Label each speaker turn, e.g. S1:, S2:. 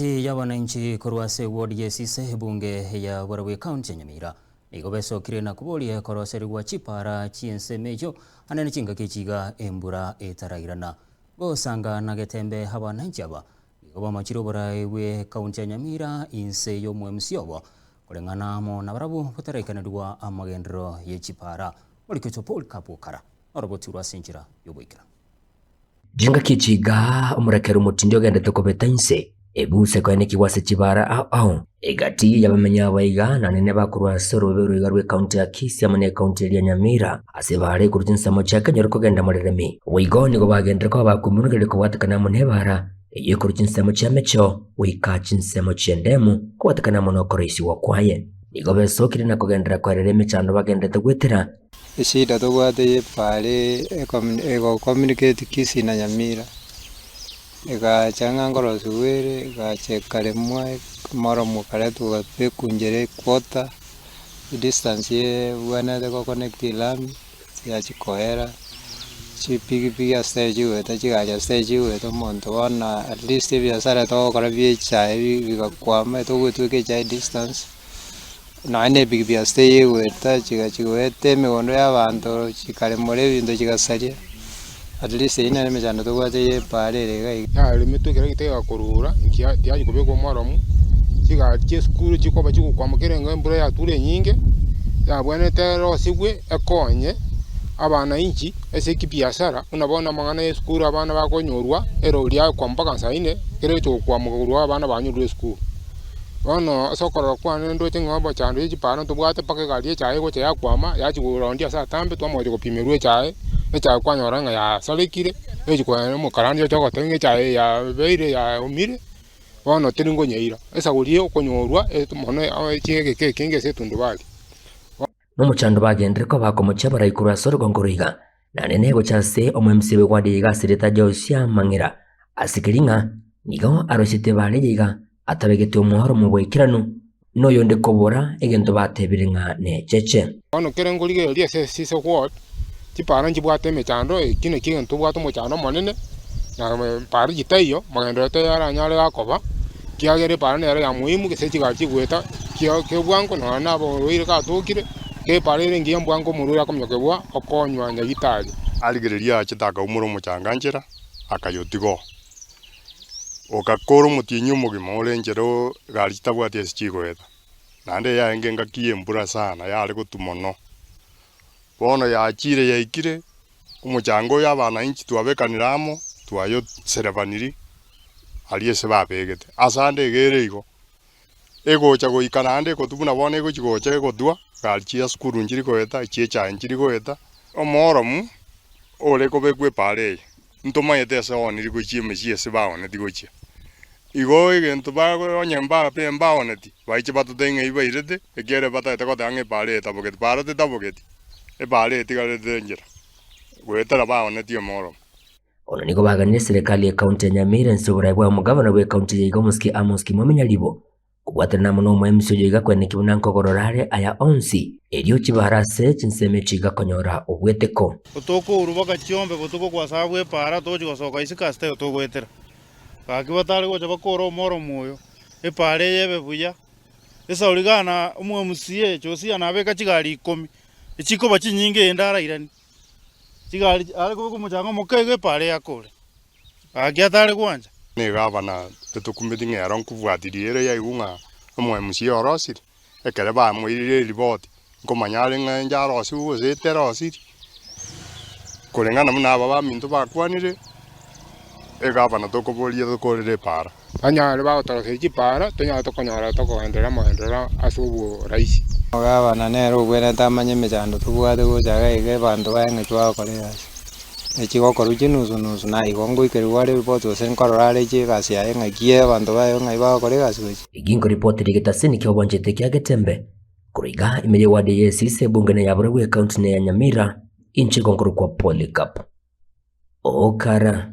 S1: Ya wananchi korwase ward yesise bunge ya Warawe County Nyamira igobesokire na kubolia korwase rwa chipara chiensemejo anene chinga kichiga embura etarairana gosanga na getembe abananchi aba igoba machiro barawe County Nyamira inse yo mwemsiobo kulengana mo na barabu butaraikanarirwa amagendero ye chipara olikito Paul Kapukara orobotirwa sinjira yoboikira
S2: jinga kichiga umurekero mutindi ogendete kobeta inse ebuse kwa neki wase chibara au egati yabamenya baiga na nene bakurwa soro beruiga rwe county ya Kisii amane county ya Nyamira asebare kurutinsa mochaka nyorko genda moreremi wigoni go bagendera ko bakumunugere ko watakana munebara eye kurutinsa mochamecho wika chinsa mochendemu ko watakana mono koreisi wakwaye nigo besokire na kugendera kwa reremi chando bagendete gwetera
S3: ishida to gwate pale ego communicate Kisii na Nyamira ega changa ngoro suwere ega chekare mwa mara mukare tu kunjere kwota distance ye wana de connect lam ya chikoera chipigi stage weta chigaja stage weta monto wana at least ya sara to kara bi chai bi kwama to gutu ke chai distance na ne big stage weta chiwete me wono ya bantu chikare more bindo chigasaria at least ina ne mejana to gwaje ye pare rega
S4: ya le meto kera kitega korura nkia tiaji kobeko mwaramu chiga che skuru chikoba chiku kwa mukere mbura ya ture nyinge ya bwana tero sigwe ekonye abana inchi ese kipiasara unabona mangana ye skuru abana bakonyorwa ero lya kwa mpaka saine kere cho kwa mukuru abana banyurwe skuru ono sokoro kwa ndo tingobo chando ye chipana to bwate pake gali chae ko cha kwama ya chiguro ndia sa tambe to mojo kopimerwe chae echa kwa nyoranga ya salikire eji kwa mukarani cho tenge chae ya beire ya umire ono tiringo nyeira esa ulie okonyorwa mono chige kinge setundu bali
S2: no muchando bagendere ko bakomocha baraikura soro gongoriga na nene go chase omwemsibe kwadiga sireta josia mangira asikiringa nigo arosite bale yiga atabegete omuhoro mubwekirano no yonde kobora egento batebiringa ne cheche
S4: ono kerengoliga lia sese kwot chipara njibwate mechando kine kintu bwato mochano monene na pari jitayo magendo te ara nyale gakoba kiagere para ne ya muhimu kesechi gachi gweta ke bwanko no na bo wire ka tukire ke pare ngi bwanko murura komyokebwa okonywa nyagitali
S5: aligereria chitaka umuro muchanganjira akayotigo okakoro mutinyu mugima olenjero galita bwate sichigweta nande ya engenga kiembura sana yale gutumono bono ya chire ya ikire umuchango y'abana inchi twabekaniramo twayo serebaniri aliese babegete asande gereigo egocha goikana ande ko tubuna bone ego chigocha egodwa galchia skuru njiri goeta chiecha njiri goeta omoromu ole ko begwe pare ntoma yete so oniri go chie mechie se baone digochia igo egento bago onyemba pe mbaone ti baiche batutenge ibairete egere bata eta ko tange pare taboget parate taboget ebale tigale denjera gwetara baone ti omoro
S2: ono nigo baganire serikali ya county ya Nyamira nsobora bwa mugavana we county ya Igomoski Amoski Mwamenya libo kubwatana muno mwemisi yiga kwene kibunanko gororare aya onsi elio chibarase chinseme chiga konyora obweteko
S6: otoko urubaka chiombe botoko kwa sabwe para toji gosoka isikaste otogwetera kakibatale gocha bakoro moro moyo epare yebe buya esa uligana umwemusie chosi anabeka chigali 10 echiko bachinyinge endara irani chigali ale ko muchanga mokege pare yakore agiatale kwanja
S5: ne gavana betukumbidinge aron kubwatiriere ya igunga omwe musie orosiri ekere ba mwirire riboti ngomanyale nganja rosi uzete rosiri kulengana muna baba mintu bakwanire egavana tokobolia tokorere para
S4: anyale ba otoro chipara tonya tokonyara tokoendera moendera asubu raisi
S3: gavana nero bwena tamanye mechando tubwate gochaga ige bantu baenge chwa korea echigo koruchi nusu na igongo ikerware ripoto senkororare chigasi ayenga kie bantu bayo ngai ba korea suchi
S2: igingo report rigitasini kyo bonjete kya getembe kuriga imeje wade yesise bungene ya Warawe county ya Nyamira inchi gongoro kwa Polycarp Okara